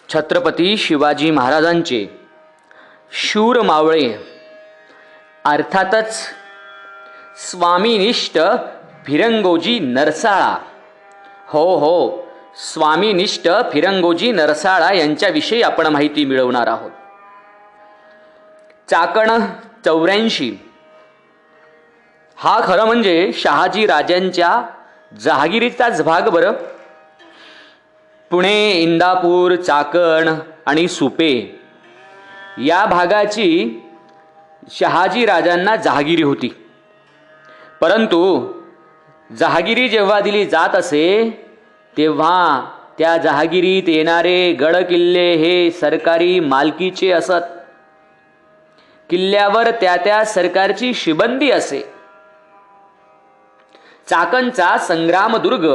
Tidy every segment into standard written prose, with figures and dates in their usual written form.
छत्रपती शिवाजी महाराजांचे शूर मावळे अर्थातच स्वामीनिष्ठ फिरंगोजी नरसाळा, हो स्वामीनिष्ठ फिरंगोजी नरसाळा यांच्याविषयी आपण माहिती मिळवणार आहोत. चाकण 84 हा खरं म्हणजे शहाजी राजांच्या जहागिरीचाच भाग बरं. पुणे, इंदापूर, चाकण आणि सुपे या भागाची शहाजी राजांना जहागिरी होती. परंतु जहागिरी जेव्हा दिली जात असे तेव्हा त्या जहागिरीत येणारे गड किल्ले हे सरकारी मालकीचे असत. किल्ल्यावर त्या सरकारची शिबंदी असे. चाकणचा संग्रामदुर्ग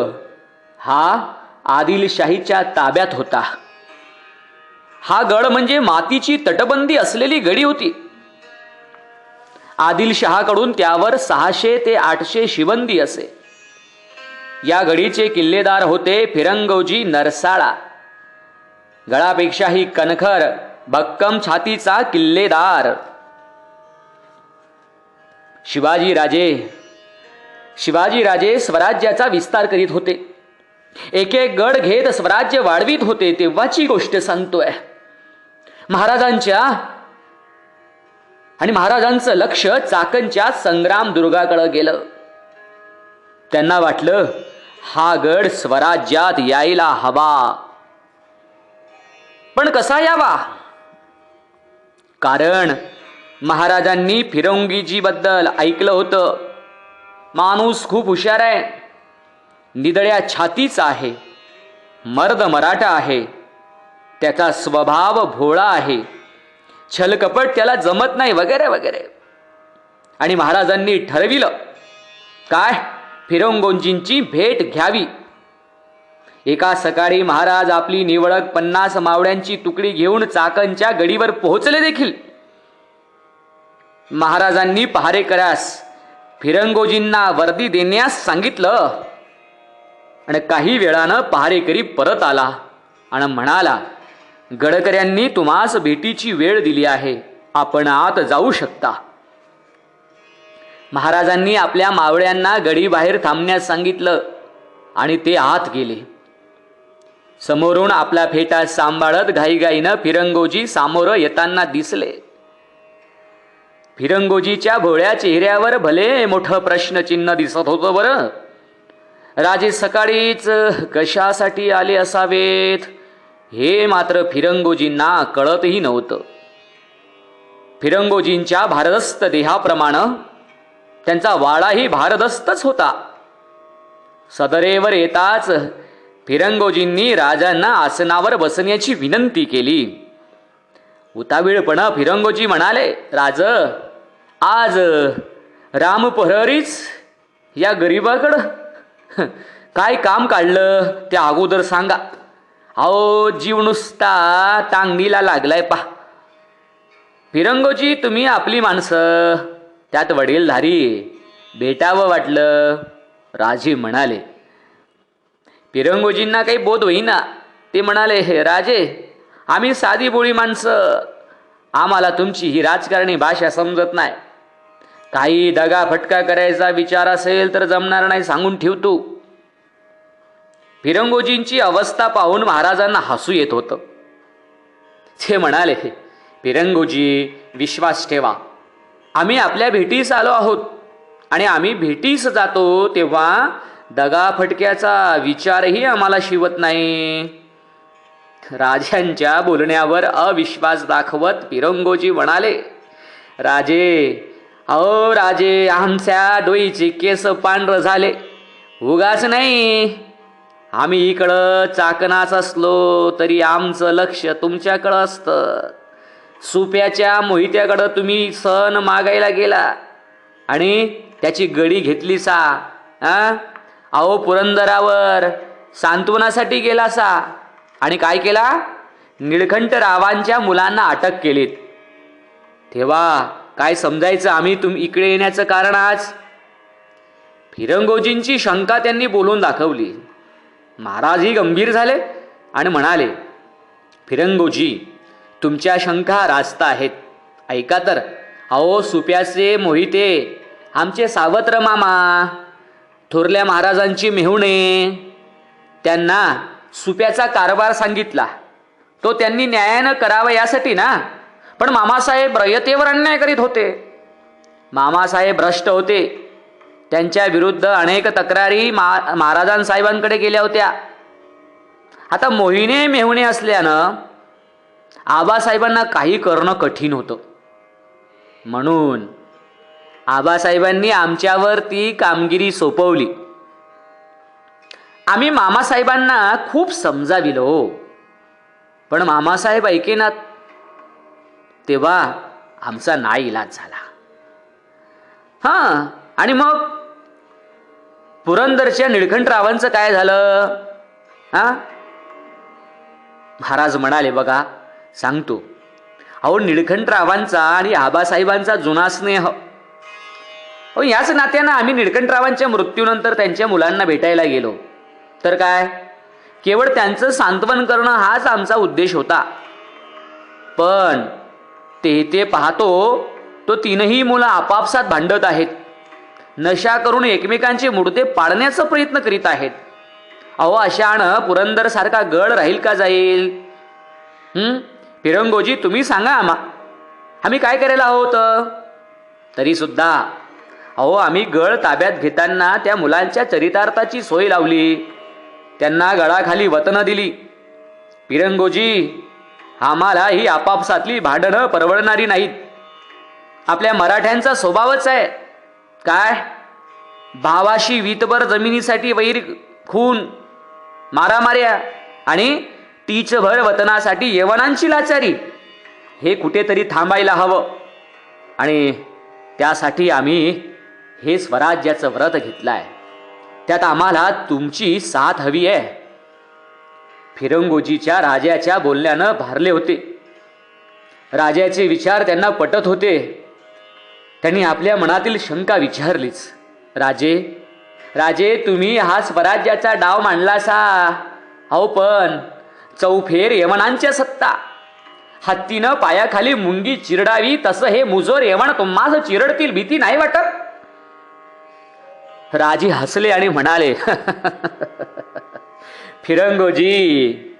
हा आदिलशाहीच्या ताब्यात होता. हा गड म्हणजे मातीची तटबंदी असलेली गडी होती. आदिलशहाकडून त्यावर 600 ते 800 शिबंदी असे. या गडीचे किल्लेदार होते फिरंगोजी नरसाळा. गडापेक्षाही कणखर भक्कम छातीचा किल्लेदार. शिवाजी राजे स्वराज्याचा विस्तार करीत होते. एक एक गड घेत स्वराज्य वाढवीत होते तेव्हाची गोष्ट सांगतोय. महाराजांचं लक्ष चाकणच्या संग्राम दुर्गाकडे गेलं. त्यांना वाटलं हा गड स्वराज्यात यायला हवा. पण कसा यावा? कारण महाराजांनी फिरंगोजी बद्दल ऐकलं होतं. माणूस खूप हुशार आहे, निदळ्या छातीचा आहे, मर्द मराठा आहे, त्याचा स्वभाव भोळा आहे, छलकपट त्याला जमत नाही वगैरे वगैरे. आणि महाराजांनी ठरविलं काय, फिरंगोजींची भेट घ्यावी. एका सकाळी महाराज आपली निवडक 50 मावळ्यांची तुकडी घेऊन चाकणच्या गडीवर पोहोचले देखील. महाराजांनी पहारेकऱ्यास फिरंगोजींना वर्दी देण्यास सांगितलं आणि काही वेळानं पहारेकरी परत आला आणि म्हणाला, गडकऱ्यांनी तुम्हास भेटीची वेळ दिली आहे, आपण आत जाऊ शकता. महाराजांनी आपल्या मावळ्यांना गडी बाहेर थांबण्यास सांगितलं आणि ते आत गेले. समोरून आपला फेटा सांभाळत घाईघाईनं फिरंगोजी सामोरं येताना दिसले. फिरंगोजीच्या भोळ्या चेहऱ्यावर भले मोठं प्रश्नचिन्ह दिसत होतं बरं. राजे सकाळीच कशासाठी आले असावेत हे मात्र फिरंगोजींना कळतही नव्हतं. फिरंगोजींच्या भारदस्त देहाप्रमाणे त्यांचा वाडाही भारदस्तच होता. सदरेवर येताच फिरंगोजींनी राजांना आसनावर बसण्याची विनंती केली. उतावीळपणा फिरंगोजी म्हणाले, राज, आज राम प्रहरीच या गरीबाकडं काय काम काढलं ते अगोदर सांगा. अहो, जीव नुसता टांगणीला लागलाय पा. फिरंगोजी, तुम्ही आपली माणसं, त्यात वडीलधारी, भेटावं वाटलं. राजे म्हणाले. फिरंगोजींना काही बोध होईना. ते म्हणाले, हे राजे, आम्ही साधी बोळी माणसं, आम्हाला तुमची ही राजकारणी भाषा समजत नाही. काही दगा फटका करायचा विचार असेल तर जमणार नाही, सांगून ठेवतो. फिरंगोजींची अवस्था पाहून महाराजांना हसू येत होतं. ते म्हणाले, फिरंगोजी, विश्वास ठेवा, आम्ही आपल्या भेटीस आलो आहोत आणि आम्ही भेटीस जातो तेव्हा दगा फटक्याचा विचारही आम्हाला शिवत नाही. राजांच्या बोलण्यावर अविश्वास दाखवत फिरंगोजी म्हणाले, राजे, अहो राजे, आमच्या डोईचे केस पांढर झाले, उगाच नाही. आम्ही इकडं चाकणाच असलो तरी आमचं लक्ष तुमच्याकडं असतं. सुप्याच्या मोहित्याकडं तुम्ही सण मागायला गेला आणि त्याची गडी घेतली सा. अहो, पुरंदरावर सांत्वनासाठी गेला सा आणि काय केला, निळकंठरावांच्या मुलांना अटक केलीत. तेव्हा काय समजायचं आम्ही इकडे येण्याचं कारण आज? फिरंगोजींची शंका त्यांनी बोलून दाखवली. महाराजही गंभीर झाले आणि म्हणाले, फिरंगोजी, तुमच्या शंका रास्त आहेत. ऐका तर. अहो सुप्याचे मोहिते आमचे सावत्र मामा, थोरल्या महाराजांची मेहुणे, त्यांना सुप्याचा कारभार सांगितला. तो त्यांनी न्यायानं करावा यासाठी ना. पण मामासाहेब रयतेवर अन्याय करीत होते. मामासाहेब भ्रष्ट होते. त्यांच्या विरुद्ध अनेक तक्रारी महाराजांसाहेबांकडे गेल्या होत्या. आता मोहिने मेहुणे असल्यानं आबासाहेबांना काही करणं कठीण होतं. म्हणून आबासाहेबांनी आमच्यावर ती कामगिरी सोपवली. आम्ही मामासाहेबांना खूप समजाविलो, पण मामासाहेब ऐकेनात. तेव्हा आमचा नाईलाज झाला. हां, आणि मग पुरंदरच्या निळकंठरावांचं काय झालं? हां, महाराज म्हणाले, बघा सांगतो. अहो निळकंठरावांचा आणि आबासाहेबांचा जुना स्नेह. अहो याच नात्यानं आम्ही निळकंठरावांच्या मृत्यूनंतर त्यांच्या मुलांना भेटायला गेलो. तर काय, केवळ त्यांचं सांत्वन करणं हाच आमचा उद्देश होता. पण ते पाहतो तो तीनही मुलं आपापसात भांडत आहेत. नशा करून एकमेकांचे मुडदे पाडण्याचा प्रयत्न करीत आहेत. अहो अशानं पुरंदर सारखा गड राहील का जाईल? फिरंगोजी, तुम्ही सांगा आम्ही काय करायला आहोत? तरी सुद्धा अहो आम्ही गड ताब्यात घेताना त्या मुलांच्या चरितार्थाची सोय लावली. त्यांना गळाखाली वतनं दिली. फिरंगोजी, आम्हाला ही आपापसातली भांडणं परवडणारी नाहीत. आपल्या मराठ्यांचा स्वभावच आहे. काय, भावाशी वीतभर जमिनीसाठी वैर, खून, मारामार्या आणि तीचभर वतनासाठी यवनांची लाचारी. हे कुठेतरी थांबायला हवं. आणि त्यासाठी आम्ही हे स्वराज्याचं व्रत घेतलं आहे. त्यात आम्हाला तुमची साथ हवी आहे. फिरंगोजीच्या राजाच्या बोलण्यानं भारले होते. राजाचे विचार त्यांना पटत होते. त्यांनी आपल्या मनातील शंका विचारलीच. राजे, तुम्ही हा स्वराज्याचा डाव मांडलासा. अहो पण चौफेर यवनांच्या सत्ता. हत्तीनं पायाखाली मुंगी चिरडावी तसं हे मुजोर यवण तुम्हाला चिरडतील, भीती नाही वाटत? राजे हसले आणि म्हणाले, फिरंगोजी,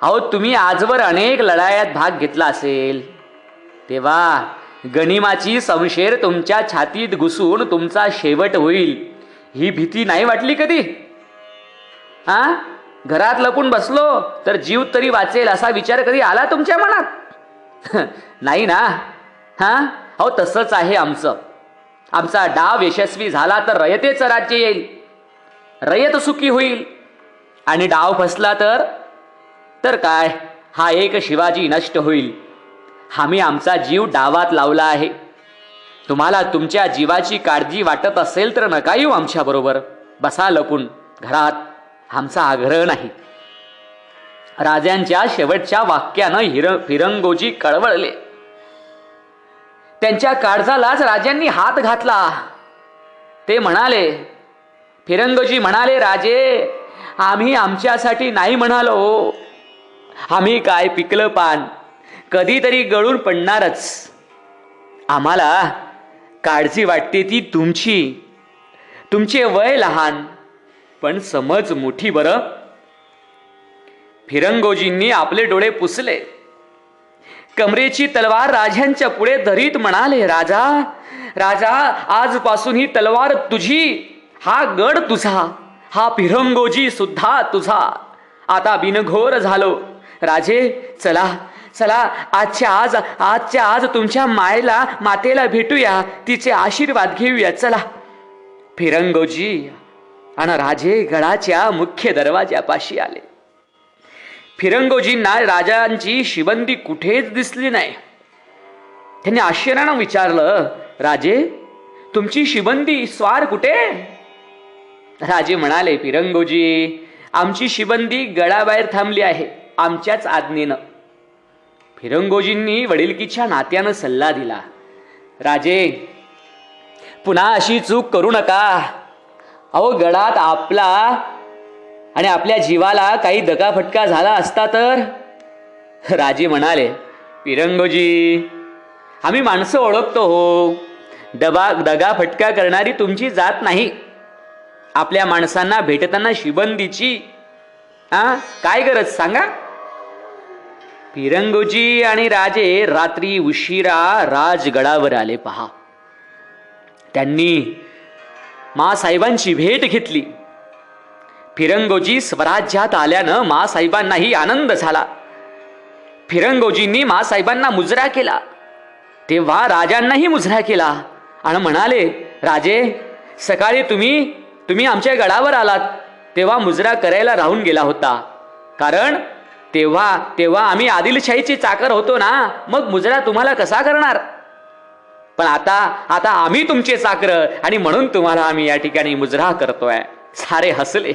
अहो तुम्ही आजवर अनेक लढायात भाग घेतला असेल. तेव्हा गनिमाची समशेर तुमच्या छातीत घुसून तुमचा शेवट होईल ही भीती नाही वाटली कधी? घरात लपून बसलो तर जीव तरी वाचेल असा विचार कधी आला तुमच्या मनात? नाही ना. अहो तसंच आहे आमचं. आमचा डाव यशस्वी झाला तर रयतेचं राज्य येईल, रयत सुखी होईल. आणि डाव फसला तर काय, हा एक शिवाजी नष्ट होईल. आम्ही आमचा जीव डावात लावला आहे. तुम्हाला तुमच्या जीवाची काळजी वाटत असेल तर नका येऊ आमच्या बरोबर. बसा लपून घरात, आमचा आग्रह नाही. राजांच्या शेवटच्या वाक्यानं फिरंगोजी कळवळले. त्यांच्या काळजालाच राजांनी हात घातला. ते म्हणाले, फिरंगोजी म्हणाले, राजे, आम्ही आमच्यासाठी नाही म्हणालो. आम्ही काय पिकलं पान कधीतरी गळून पडणारच. आम्हाला काळजी वाटते ती तुमची. तुमचे वय लहान पण समज मोठी बरं. फिरंगोजींनी आपले डोळे पुसले. कमरेची तलवार राजांच्या पुढे धरीत म्हणाले, राजा, आजपासून ही तलवार तुझी, हा गड तुझा, हा फिरंगोजी सुद्धा तुझा. आता बिनघोर झालो. राजे, चला आजच्या आज तुमच्या मातेला भेटूया, तिचे आशीर्वाद घेऊया. चला. फिरंगोजी आणि राजे गडाच्या मुख्य दरवाजापाशी आले. फिरंगोजींना राजांची शिबंदी कुठेच दिसली नाही. त्यांनी आश्चर्यानं विचारलं, राजे, तुमची शिबंदी स्वार कुठे? राजे म्हणाले, फिरंगोजी, आमची शिबंदी गडाबाहेर थांबली आहे, आमच्याच आज्ञेनं. फिरंगोजींनी वडिलकीच्या नात्यानं सल्ला दिला, राजे, पुन्हा अशी चूक करू नका. अहो गडात आपला आणि आपल्या जीवाला काही दगाफटका झाला असता राजे म्हणाले, फिरंगोजी, आम्ही माणसं ओळखतो हो. दगा फटका करणारी तुमची जात नाही. आपल्या माणसांना भेटताना शिबंदीची काय गरज सांगा. फिरंगोजी आणि राजे रात्री उशिरा राजगडावर आले पहा. त्यांनी मासाहेबांची भेट घेतली. फिरंगोजी स्वराज्यात आल्यानं मासाहेबांनाही आनंद झाला. फिरंगोजींनी मासाहेबांना मुजरा केला. तेव्हा राजांनाही मुजरा केला आणि म्हणाले, राजे, सकाळी तुम्ही आमच्या गडावर आलात तेव्हा मुजरा करायला राहून गेला होता. कारण तेव्हा आम्ही आदिलशाहीची चाकर होतो ना, मग मुजरा तुम्हाला कसा करणार. पण आता आम्ही तुमचे चाकर आणि म्हणून तुम्हाला आम्ही या ठिकाणी मुजरा करतोय. सारे हसले.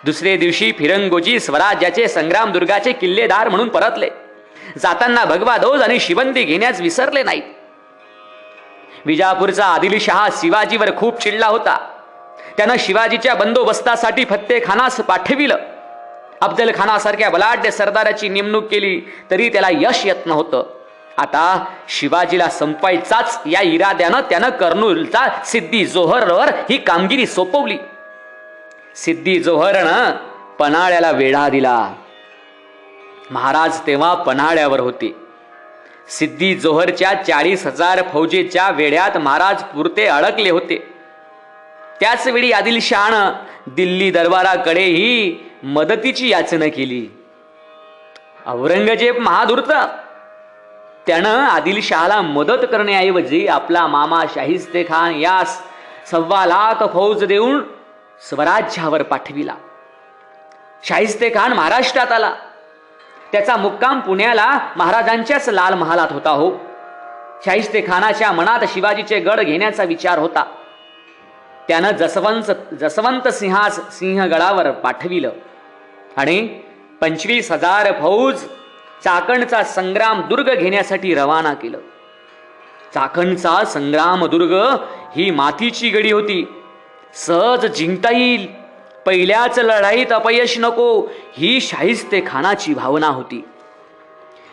दुसरे दिवशी फिरंगोजी स्वराज्याचे संग्रामदुर्गाचे किल्लेदार म्हणून परतले. जाताना भगवा ध्वज आणि शिबंदी घेण्यास विसरले नाहीत. विजापूरचा आदिलशहा शिवाजीवर खूप चिडला होता. त्यानं शिवाजीच्या बंदोबस्तासाठी फत्तेखानास पाठविलं. अफजल खानासारख्या बलाढ्य सरदाराची नेमणूक केली तरी त्याला यश येत नव्हतं. आता शिवाजीला संपायचाच या इराद्यानं त्यानं कर्नूलचा सिद्दी जोहरवर ही कामगिरी सोपवली. सिद्दी जोहरनं पन्हाळ्याला वेढा दिला. महाराज तेव्हा पन्हाळ्यावर होते. सिद्दी जोहरच्या 40,000 फौजेच्या वेढ्यात महाराज पुरते अडकले होते. त्याच वेळी आदिलशहानं दिल्ली दरबाराकडेही मदतीची याचना केली. औरंगजेब महाधूर्त, त्यानं आदिलशहाला मदत करण्याऐवजी आपला मामा शाहिस्ते खान यास 1.25 लाख फौज देऊन स्वराज्यावर पाठविला. शाहिस्ते खान महाराष्ट्रात आला. त्याचा मुक्काम पुण्याला महाराजांच्याच लाल महालात होता हो. शाहिस्ते खानाच्या मनात शिवाजीचे गड घेण्याचा विचार होता. त्यानं जसवंत सिंहास सिंहगडावर पाठविलं आणि 25,000 फौज चाकणचा संग्राम दुर्ग घेण्यासाठी रवाना केलं. चाकणचा संग्राम दुर्ग ही मातीची गडी होती. सहज जिंकता येईल, पहिल्याच लढाईत अपयश नको, ही शाहिस्ते खानाची भावना होती.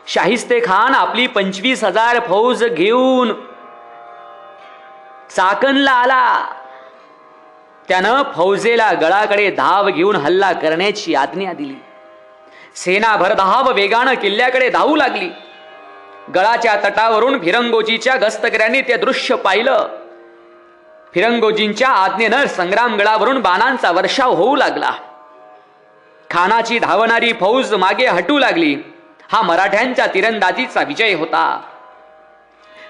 शाहिस्ते खान आपली 25,000 फौज घेऊन चाकणला आला. त्यानं फौजेला गडाकडे धाव घेऊन हल्ला करण्याची आज्ञा दिली. सेना भरधाव वेगानं किल्ल्याकडे धावू लागली. गडाच्या तटावरून फिरंगोजीच्या गस्तकऱ्यांनी ते दृश्य पाहिलं. फिरंगोजींच्या आज्ञेनं संग्रामगडावरून बाणांचा वर्षाव होऊ लागला. खानाची धावणारी फौज मागे हटू लागली. हा मराठ्यांच्या तिरंदाजीचा विजय होता.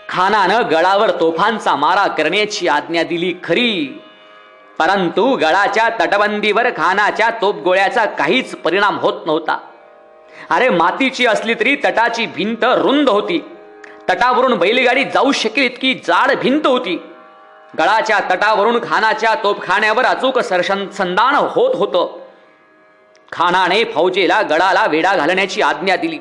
खानानं गडावर तोफांचा मारा करण्याची आज्ञा दिली खरी, परंतु गडाच्या तटबंदीवर खानाच्या तोफगोळ्याचा काहीच परिणाम होत नव्हता. अरे, मातीची असली तरी तटाची भिंत रुंद होती. तटावरून बैलगाडी जाऊ शकेल इतकी जाड भिंत होती. गडाच्या तटावरून खानाच्या तोफखान्यावर अचूक संधान होत होतं. खानाने फौजेला गडाला वेढा घालण्याची आज्ञा दिली.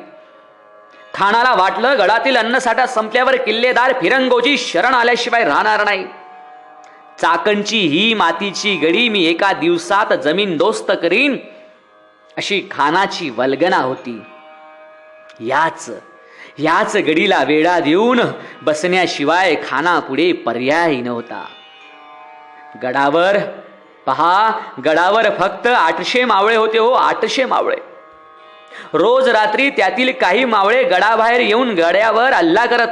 खानाला वाटलं गडातील अन्नसाठा संपल्यावर किल्लेदार फिरंगोजी शरण आल्याशिवाय राहणार नाही. चाकणची ही मातीची गडी मी एका दिवसात जमीनदोस्त करीन अशी खानाची वल्गना होती. याच गडीला वेढा देऊन बसण्याशिवाय खानापुढे पर्याय नव्हता. गडावर फक्त 800 मावळे होते हो, 800 मावळे. रोज रात्री त्यातील काही मावळे गडाबाहेर येऊन गड्यावर हल्ला करत.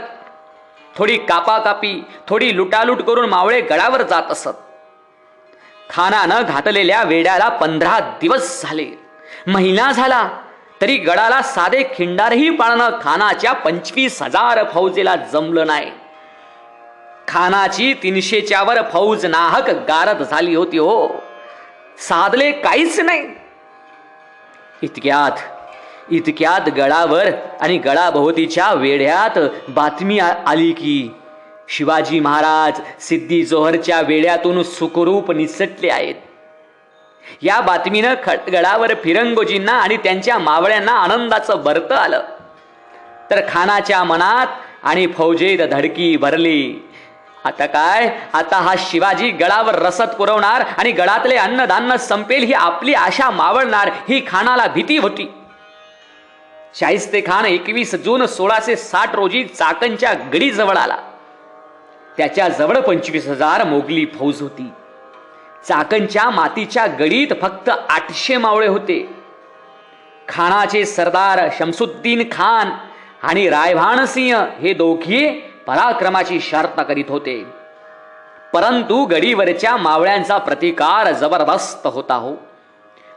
थोडी कापाकापी, थोडी लुटालूट करून मावळे गडावर जात असत. खानानं घातलेल्या वेड्याला 15 दिवस झाले, महिना झाला तरी गडाला साधे खिंडारही पाळणं खानाच्या 25,000 फौजेला जमलं नाही. खानाची 300च्या वर फौज नाहक गारद झाली होती हो, साधले काहीच नाही. इतक्यात गडावर आणि गडाभोवतीच्या वेढ्यात बातमी आली की शिवाजी महाराज सिद्दी जोहरच्या वेढ्यातून सुखरूप निसटले आहेत. या बातमीनं गडावर फिरंगोजींना आणि त्यांच्या मावळ्यांना आनंदाचं बरतं आलं. तर खानाच्या मनात आणि फौजेत धडकी भरली. आता हा शिवाजी गडावर रसद पुरवणार आणि गडातले अन्नधान्य संपेल ही आपली आशा मावळणार, ही खानाला भीती होती. शाहिस्तेखान 21 जून 1660 रोजी चाकणच्या गडीजवळ आला. त्याच्या जवळ 25,000 मोगली फौज होती. चाकणच्या मातीच्या गडीत फक्त 800 मावळे होते. खानाचे सरदार शमसुद्दीन खान आणि रायभान सिंह हे दोघे पराक्रमाची शर्त करीत होते. परंतु गडीवरच्या मावळ्यांचा प्रतिकार जबरदस्त होता.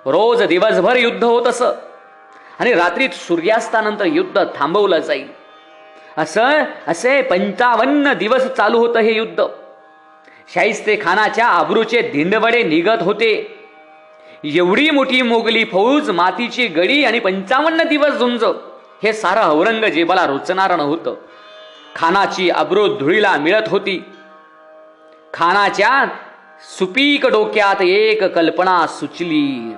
रोज दिवसभर युद्ध होत असं आणि रात्रीत सूर्यास्तानंतर युद्ध थांबवलं जाईल असे 55 दिवस चालू होतं हे युद्ध. शाहिस्तेखानाच्या आबरूचे धिंडवडे निघत होते. एवढी मोठी मोगली फौज, मातीची गडी आणि 55 दिवस झुंज, हे सारं औरंगजेबाला रुचणार नव्हतं. खानाची आबरू धुळीला मिळत होती. खानाच्या सुपीक डोक्यात एक कल्पना सुचली.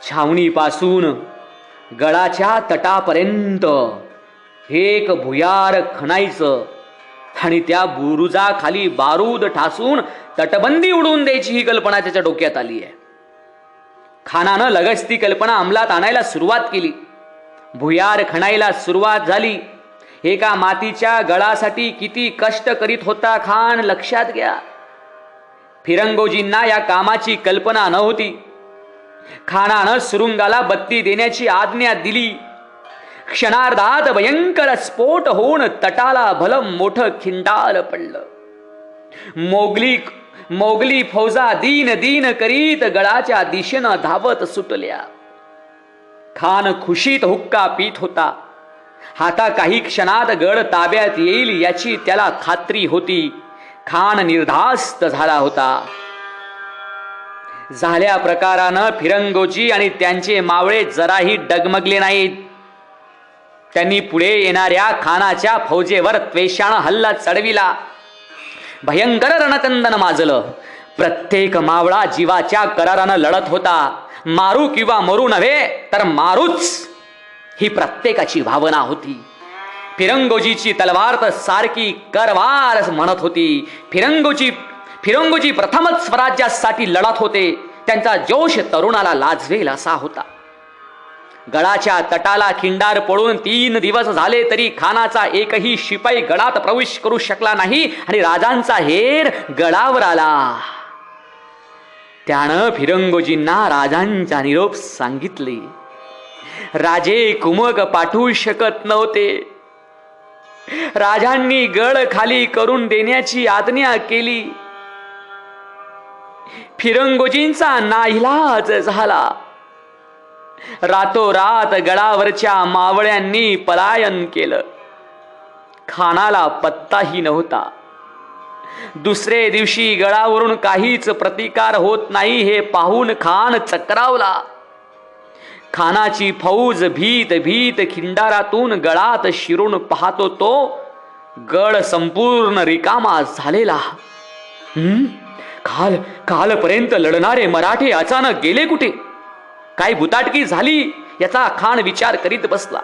छावणीपासून गडाच्या तटापर्यंत एक भुयार खणायचं आणि त्या बुरुजाखाली बारूद ठासून तटबंदी उडवून द्यायची, ही कल्पना त्याच्या डोक्यात आली आहे. खानानं लगेच ती कल्पना अंमलात आणायला सुरुवात केली. भुयार खणायला सुरुवात झाली. एका मातीच्या गडासाठी किती कष्ट करीत होता खान, लक्षात घ्या. फिरंगोजींना या कामाची कल्पना नव्हती. खानानं सुरुंगाला बत्ती देण्याची आज्ञा दिली. क्षणार्धात भयंकर स्फोट होऊन तटाला भलं मोठं खिंडाल पडलं. मोगली फौजा दीन दीन करीत गडाच्या दिशेनं धावत सुटल्या. खान खुशीत हुक्का पीत होता. आता काही क्षणात गड ताब्यात येईल याची त्याला खात्री होती. खान निर्धास्त झाला होता. झाल्या प्रकारानं फिरंगोजी आणि त्यांचे मावळे जराही डगमगले नाहीत. त्यांनी पुढे येणाऱ्या खानाच्या फौजेवर त्वेषानं हल्ला चढविला. भयंकर रणकंदन माजलं. प्रत्येक मावळा जीवाच्या करारानं लढत होता. मारू किंवा मरू नव्हे तर मारूच, ही प्रत्येकाची भावना होती. फिरंगोजीची तलवार तर सारखी करवार म्हणत होती. फिरंगोजी प्रथमच स्वराज्यासाठी लढत होते. त्यांचा जोश तरुणाला लाजवेल असा होता. गडाच्या तटाला खिंडार पडून 3 दिवस झाले तरी खानाचा एकही शिपाई गडात प्रवेश करू शकला नाही आणि राजांचा हेर गडावर आला. त्यानं फिरंगोजींना राजांचा निरोप सांगितले. राजे कुमक पाठवू शकत नव्हते. राजांनी गड खाली करून देण्याची आज्ञा केली. फिरंगोजींचा नाईलाज झाला. रातोरात गडावरच्या मावळ्यांनी पलायन केलं. खानाला पत्ताही नव्हता. दुसरे दिवशी गडावरून काहीच प्रतिकार होत नाही हे पाहून खान चक्रावला. खानाची फौज भीत भीत खिंडारातून गडात शिरून पाहतो तो गड संपूर्ण रिकामा झालेला. कालपर्यंत लढणारे मराठे अचानक गेले कुठे? काय भुताटकी झाली याचा खान विचार करीत बसला.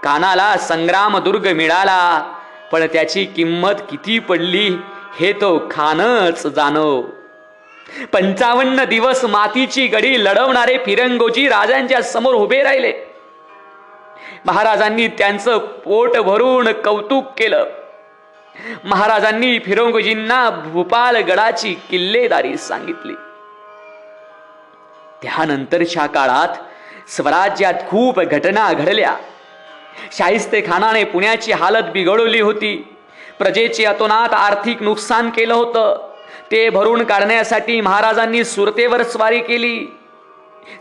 कानाला संग्राम दुर्ग मिळाला, पण त्याची किंमत किती पडली हे तो खानच जाणो. 55 दिवस मातीची गडी लढवणारे फिरंगोजी राजांच्या समोर उभे राहिले. महाराजांनी त्यांचं पोट भरून कौतुक केलं. महाराजांनी फिरंगोजींना भूपाल गडाची किल्लेदारी सांगितली. त्यानंतरच्या काळात स्वराज्यात खूप घटना घडल्या. शाहिस्तेखानाने पुण्याची हालत बिघडवली होती. प्रजेचे अतोनात आर्थिक नुकसान केलं होतं. ते भरून काढण्यासाठी महाराजांनी सुरतेवर स्वारी केली.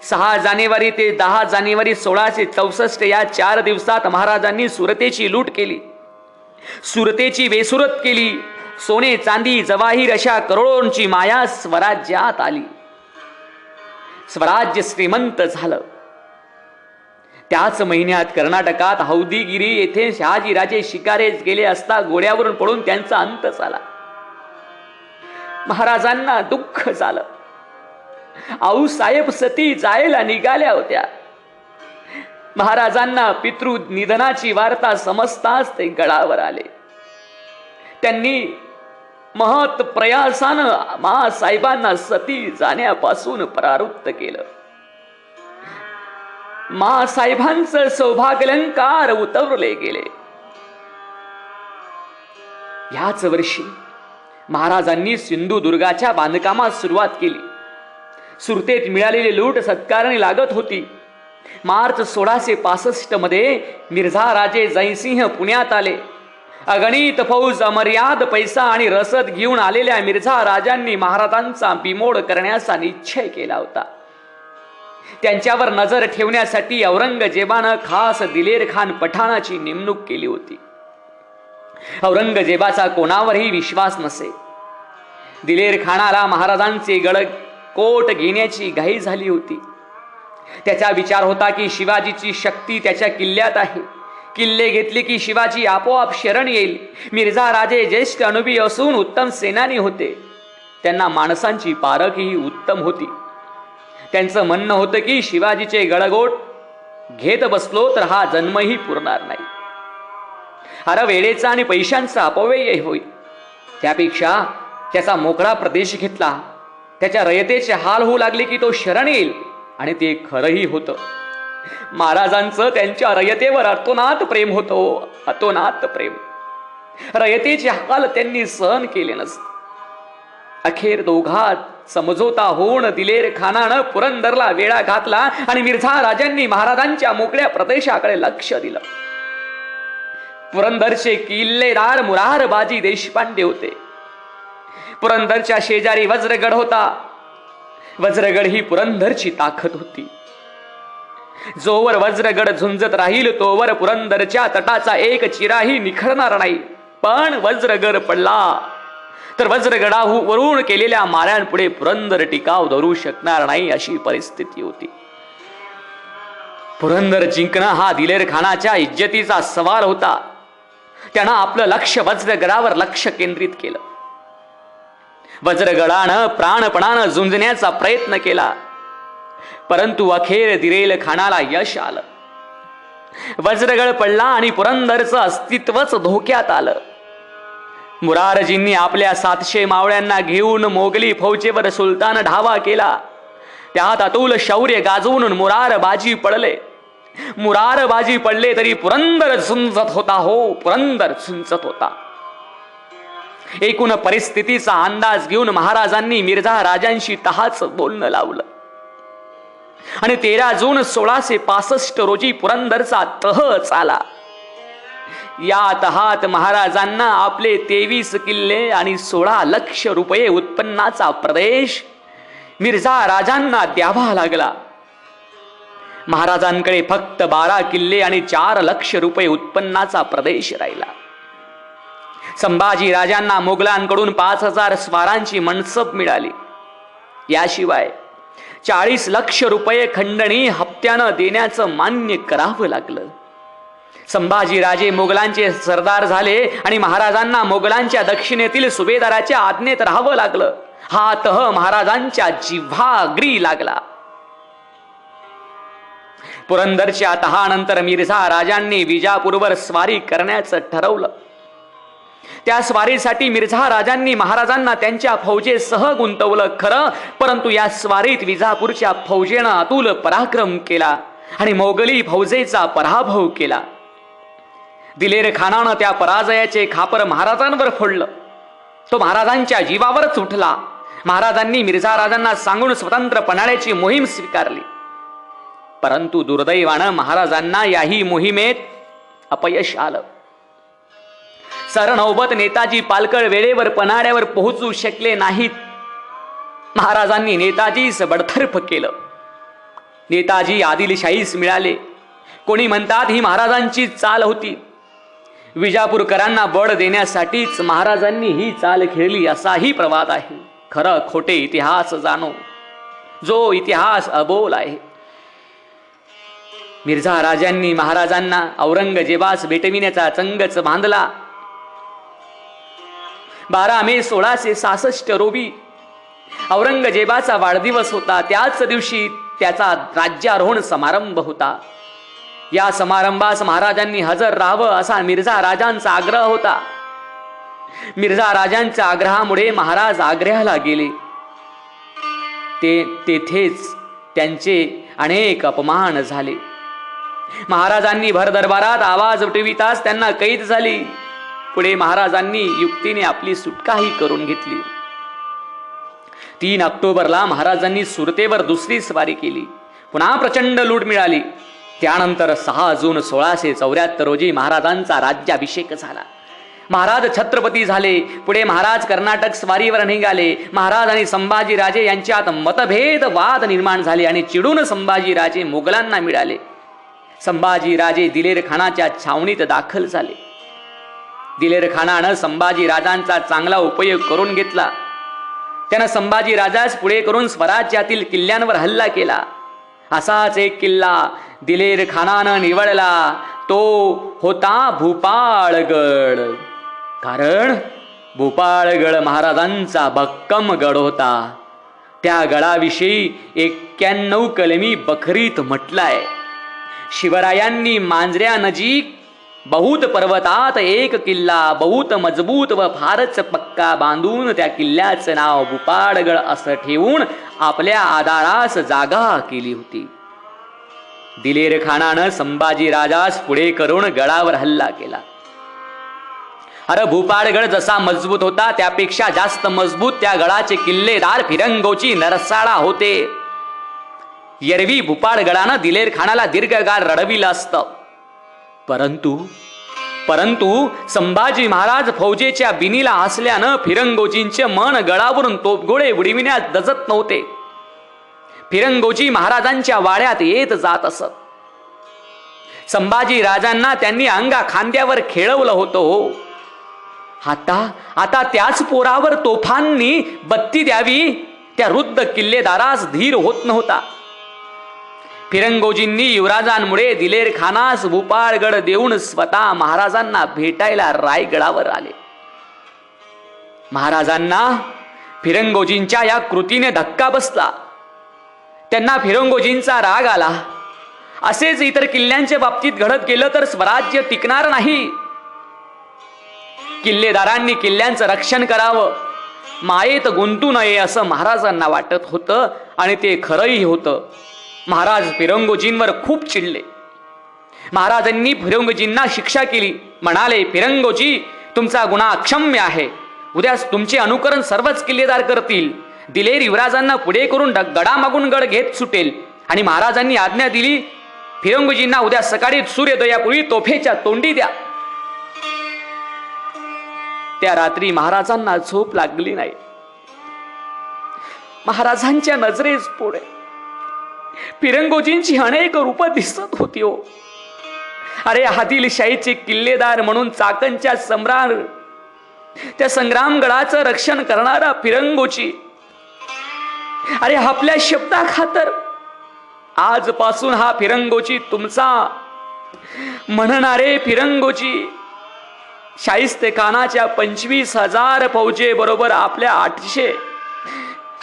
6 जानेवारी ते 10 जानेवारी 1664 या 4 दिवसात महाराजांनी सुरतेची लूट केली. सुरतेची बेसुरत केली. सोने चांदी जवाहीर अशा करोडोंची माया स्वराज्यात आली. स्वराज्य श्रीमंत झालं. त्याच महिन्यात कर्नाटकात हौदीगिरी येथे शहाजीराजे शिकारेस गेले असता घोड्यावरून पडून त्यांचा अंत झाला. महाराजांना दुःख झालं. आऊसाहेब सती जायला निघाल्या होत्या. महाराजांना पितृ निधनाची वार्ता समजताच ते गडावर आले. त्यांनी महत् प्रयासानं महासाहेबांना सती जाण्यापासून परावृत्त केलं. साहेबांचं सौभाग्यलंकार उतरले गेले. याच वर्षी महाराजांनी सिंधुदुर्गाच्या बांधकामास सुरुवात केली. सुरतेत मिळालेली लूट सत्कारणी लागत होती. मार्च 1665 मध्ये मिर्झा राजे जयसिंह पुण्यात आले. अगणित फौज, अमर्याद पैसा आणि रसद घेऊन आलेल्या मिर्झा राजांनी महाराजांचा बिमोड करण्याचा निश्चय केला होता. त्यांच्यावर नजर ठेवण्यासाठी औरंगजेबानं खास दिलेर खान पठाणाची नेमणूक केली होती. औरंगजेबाचा कोणावरही विश्वास नसे. दिलेर खानाला महाराजांचे गडकोट घेण्याची घाई झाली होती. त्याचा विचार होता की शिवाजीची शक्ती त्याच्या किल्ल्यात आहे. किल्ले घेतले की शिवाजी आपोआप शरण येईल. मिर्झा राजे ज्येष्ठ अनुभवी असून उत्तम सेनानी होते. त्यांना माणसांची पारखही उत्तम होती. त्यांचं म्हणणं होतं की शिवाजीचे गडगोट घेत बसलो तर हा जन्मही पुरणार नाही. अरे वेळेचा आणि पैशांचा अपव्यय होईल. त्यापेक्षा त्याचा मोकळा प्रदेश घेतला. त्याच्या रयतेचे हाल होऊ लागले की तो शरण येईल. आणि ते खरंही होतं. महाराजांचं त्यांच्या रयतेवर अतोनात प्रेम होतं. अतोनात प्रेम. रयतेचे हाल त्यांनी सहन केले नसते. अखेर दोघात समझोता होऊन दिलेर खानानं पुरंदरला वेढा घातला आणि मिर्झा राजांनी महाराजांच्या मोकळ्या प्रदेशाकडे लक्ष दिलं. पुरंदरचे किल्लेदार मुरारबाजी देशपांडे होते. पुरंदरच्या शेजारी वज्रगड होता. वज्रगड ही पुरंदरची ताकद होती. जोवर वज्रगड झुंजत राहील तोवर पुरंदरच्या तटाचा एक चिराही निखरणार नाही. पण वज्रगड पडला तर वज्रगडावरून केलेल्या माऱ्यांपुढे पुरंदर टिकाव धरू शकणार नाही अशी परिस्थिती होती. पुरंदर जिंकणं हा दिलेर खानाच्या इज्जतीचा सवाल होता. त्यानं आपलं लक्ष वज्रगडावर लक्ष केंद्रित केलं. वज्रगडानं प्राणपणानं झुंजण्याचा प्रयत्न केला. परंतु अखेर दिलेर खानाला यश आलं. वज्रगड पडला आणि पुरंदरचं अस्तित्वच धोक्यात आलं. मुरारजींनी आपल्या 700 मावळ्यांना घेऊन मोगली फौजेवर सुलतान ढावा केला. त्यात अतुल शौर्य गाजवून मुरारबाजी पडले. मुरारबाजी पडले तरी पुरंदर झुंजत होता. हो, पुरंदर झुंजत होता. एकूण परिस्थितीचा अंदाज घेऊन महाराजांनी मिर्झा राजांशी तहाच बोलणं लावलं आणि 13 जून 1665 रोजी पुरंदरचा तह चाला. या तहात महाराजांना आपले 23 किल्ले आणि 16 लक्ष रुपये उत्पन्नाचा प्रदेश मिर्झा राजांना द्यावा लागला. महाराजांकडे फक्त 12 किल्ले आणि 4 लक्ष रुपये उत्पन्नाचा प्रदेश राहिला. संभाजी राजांना मोगलांकडून 5000 स्वारांची मनसब मिळाली. याशिवाय 40 लक्ष रुपये खंडणी हप्त्यानं देण्याचं मान्य करावं लागलं. संभाजी राजे मोगलांचे सरदार झाले आणि महाराजांना मोगलांच्या दक्षिणेतील सुभेदाराच्या आज्ञेत राहावं लागलं. हा तह महाराजांच्या जिव्हाग्री लागला. पुरंदरच्या तहानंतर मिर्झा राजांनी विजापूरवर स्वारी करण्याचं ठरवलं. त्या स्वारीसाठी मिर्झा राजांनी महाराजांना त्यांच्या फौजेसह गुंतवलं खरं, परंतु या स्वारीत विजापूरच्या फौजेनं अतुल पराक्रम केला आणि मोगली फौजेचा पराभव केला. दिलेर खानानं त्या पराजयाचे खापर महाराजांवर फोडलं. तो महाराजांच्या जीवावरच उठला. महाराजांनी मिर्झा राजांना सांगून स्वतंत्र पणाची मोहीम स्वीकारली. परंतु दुर्दैवानं महाराजांना याही मोहिमेत अपयश आलं. सरनौबत नेताजी पालकळ वेळेवर पन्हाळ्यावर पोहोचू शकले नाहीत. महाराजांनी नेताजीस बडतर्फ केलं. नेताजी आदिलशाहीस मिळाले. कोणी म्हणतात ही महाराजांची चाल होती. विजापूरकरांना बळ देण्यासाठीच महाराजांनी ही चाल खेळली असाही प्रवाद आहे. खरं खोटे इतिहास जाणो, जो इतिहास अबोल आहे. मिर्झा राजांनी महाराजांना औरंगजेबास भेटविण्याचा चंगच बांधला. 12 मे 1666 रोजी औरंगजेबाचा वाढदिवस होता. त्याच दिवशी त्याचा राज्यारोहण समारंभ होता. या समारंभास महाराजांनी हजर राहावं असा मिर्झा राजांचा आग्रह होता. मिर्झा राजांच्या आग्रहामुळे महाराज आग्र्याला गेले. तेथेच त्यांचे अनेक अपमान झाले. महाराजांनी भर दरबारात आवाज उठविताच त्यांना कैद झाली. पुढे महाराजांनी युक्तीने आपली सुटकाही करून घेतली. 3 ऑक्टोबरला महाराजांनी सुरतेवर दुसरी स्वारी केली. पुन्हा प्रचंड लूट मिळाली. त्यानंतर 6 जून 1674 रोजी महाराजांचा राज्याभिषेक झाला. महाराज छत्रपती झाले. पुढे महाराज कर्नाटक स्वारीवर निघाले. महाराज आणि संभाजीराजे यांच्यात मतभेद वाद निर्माण झाले आणि चिडून संभाजीराजे मोगलांना मिळाले. संभाजीराजे दिलेर खानाच्या छावणीत दाखल झाले. दिलेर खानानं संभाजीराजांचा चांगला उपयोग करून घेतला. त्यानं संभाजीराजास पुढे करून स्वराज्यातील किल्ल्यांवर हल्ला केला. असाच एक किल्ला दिलेर खानानं निवडला. तो होता भूपाळगड. कारण भूपाळगड महाराजांचा भक्कम गड होता. त्या गडाविषयी 91 कलमी बखरीत म्हटलाय. शिवरायांनी मांजऱ्यानजीक बहुत पर्वतात एक किल्ला बहुत मजबूत व फारच पक्का बांधून त्या किल्ल्याचं नाव भूपाळगड असं ठेवून आपल्या आधारास जागा केली होती. दिलेर खानानं संभाजीराजास पुढे करून गडावर हल्ला केला. अरे भूपाळगड जसा मजबूत होता त्यापेक्षा जास्त मजबूत त्या गडाचे किल्लेदार फिरंगोची नरसाळा होते. एरवी भूपाळगडानं दिलेर खानाला दीर्घकाळ रडविलं असतं. परंतु संभाजी महाराज फौजेच्या बिनीला असल्यानं फिरंगोजींचे मन गडावरून तोफगोळे उडविण्यास दजत नव्हते. फिरंगोजी महाराजांच्या वाड्यात येत जात असत. संभाजी राजांना त्यांनी अंगा खांद्यावर खेळवलं होतं हो. आता त्याच पोरावर तोफांनी बत्ती द्यावी त्या वृद्ध किल्लेदारास धीर होत नव्हता. फिरंगोजींनी युवराजांमुळे दिलेर खानास भूपाळगड देऊन स्वतः महाराजांना भेटायला रायगडावर आले. महाराजांना फिरंगोजींच्या या कृतीने धक्का बसला. त्यांना फिरंगोजींचा राग आला. असेच इतर किल्ल्यांच्या बाबतीत घडत गेलं तर स्वराज्य टिकणार नाही. किल्लेदारांनी किल्ल्यांचं रक्षण करावं, मायेत गुंतू नये असं महाराजांना वाटत होतं आणि ते खरंही होतं. महाराज फिरंगोजींवर खूप चिडले. महाराजांनी फिरंगोजींना शिक्षा केली. म्हणाले, फिरंगोजी तुमचा गुन्हा अक्षम्य आहे. उद्या तुमचे अनुकरण सर्वच किल्लेदार करतील. दिलेर युवराजांना पुढे करून गडामागून गड घेत सुटेल. आणि महाराजांनी आज्ञा दिली, फिरंगोजींना उद्या सकाळी सूर्योदयापूर्वी तोफेच्या तोंडी द्या. त्या रात्री महाराजांना झोप लागली नाही. महाराजांच्या नजरेस पुढे फिरंगोजींची अनेक रूप दिसत होती हो. अरे आदिलशाहीचे किल्लेदार म्हणून चाकणच्या सम्राट त्या संग्रामगडाचं रक्षण करणारा फिरंगोजी, अरे आपल्या शब्दाखातर आजपासून हा फिरंगोजी तुमचा म्हणणारे फिरंगोजी शाहिस्तेखानाच्या 25,000 फौजे बरोबर आपल्या 800,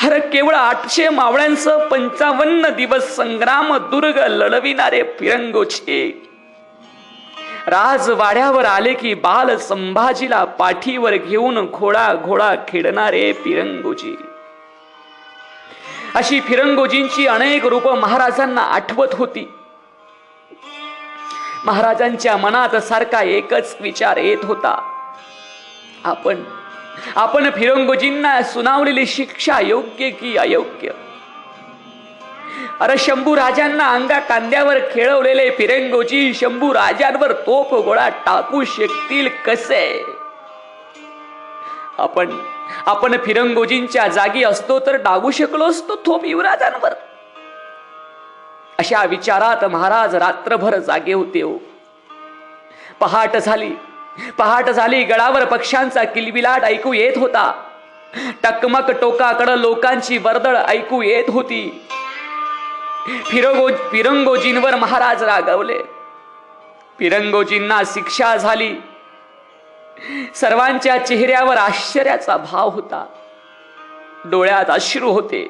अरे केवळ 800 मावळ्यांसह 55 दिवस संग्राम दुर्ग लढविणारे फिरंगोजी राजवाड्यावर आले की बाल संभाजीला पाठीवर घेऊन घोडा खेळणारे फिरंगोजी. अशी फिरंगोजींची अनेक रूप महाराजांना आठवत होती. महाराजांच्या मनात सारखा एकच विचार येत होता, आपण फिरंगोजींना सुनावलेली शिक्षा योग्य की अयोग्य. अरे शंभू राजांना अंगा कांद्यावर खेळवलेले फिरंगोजी शंभू राजांवर तोफ गोळा टाकू शकतील कसे? आपण फिरंगोजींच्या जागी असतो तर डागू शकलो असतो तोफ युवराजांवर. अशा विचारात महाराज रात्रभर जागे होते हो. पहाट झाली. गडावर पक्ष्यांचा किलबिलाट ऐकू येत होता. टकमक टोकाकडे लोकांची वर्दळ ऐकू येत होती. फिरंगोजींवर महाराज रागावले. फिरंगोजींना शिक्षा झाली. सर्वांच्या चेहऱ्यावर आश्चर्याचा भाव होता. डोळ्यात अश्रू होते.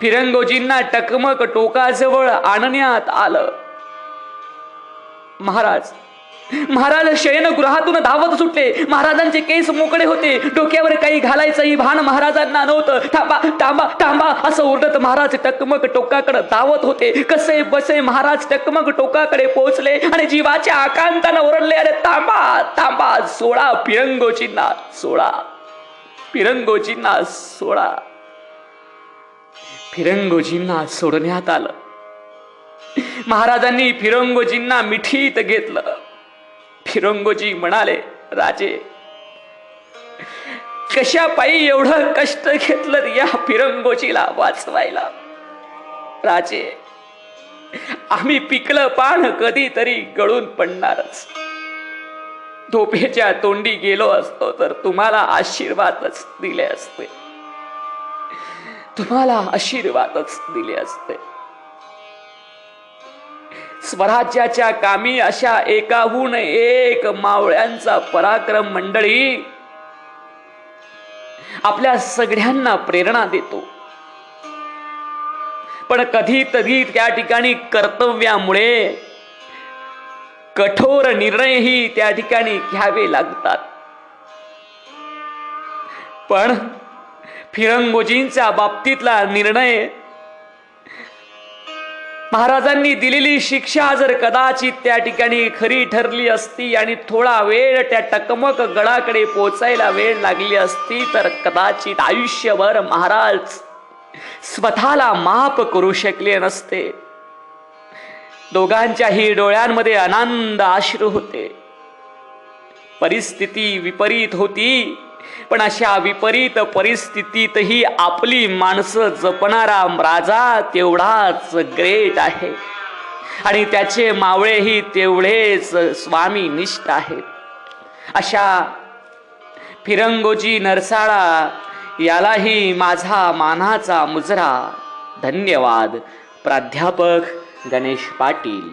फिरंगोजींना टकमक टोकाजवळ आणण्यात आलं. महाराज शयनगृहातून धावत सुटले. महाराजांचे केस मोकळे होते, डोक्यावर काही घालायचंही भान महाराजांना नव्हतं. थांबा थांबा थांबा असं ओरडत महाराज टकमक टोकाकडे धावत होते. कसे बसे महाराज टकमक टोकाकडे पोहोचले आणि जीवाच्या आकांतानं ओरडले, अरे थांबा थांबा, सोडा फिरंगोजींना, सोडा फिरंगोजींना, सोडा. फिरंगोजींना सोडण्यात आलं. महाराजांनी फिरंगोजींना मिठीत घेतलं. फिरंगोजी म्हणाले, राजे कशा पायी एवढं कष्ट घेतलं या फिरंगोजीला वाचवायला. राजे आम्ही पिकलं पान कधीतरी गळून पडणारच. धोपेच्या तोंडी गेलो असतो तर तुम्हाला आशीर्वादच दिले असते, तुम्हाला आशीर्वादच दिले असते. स्वराज्याच्या कामी अशा एकाहून एक मावळ्यांचा पराक्रम मंडळी आपल्या सगळ्यांना प्रेरणा देतो. पण कधीतरी त्या ठिकाणी कर्तव्यामुळे कठोर निर्णयही त्या ठिकाणी घ्यावे लागतात. पण फिरंगोजींच्या बाबतीतला निर्णय, महाराजांनी दिलेली शिक्षा जर कदाचित त्या ठिकाणी खरी ठरली असती आणि थोडा वेळ त्या टकमक गडाकडे पोचायला वेळ लागली असती तर कदाचित आयुष्यभर महाराज स्वतःला माफ करू शकले नसते. दोघांच्याही डोळ्यांमध्ये अनंत अश्रू होते. परिस्थिती विपरीत होती, पण अशा विपरीत परिस्थितीतही आपली माणसं जपणारा राजा तेवढाच ग्रेट आहे आणि त्याचे मावळेही तेवढेच स्वामीनिष्ठ आहेत. अशा फिरंगोजी नरसाळा यालाही माझा मानाचा मुजरा. धन्यवाद. प्राध्यापक गणेश पाटील.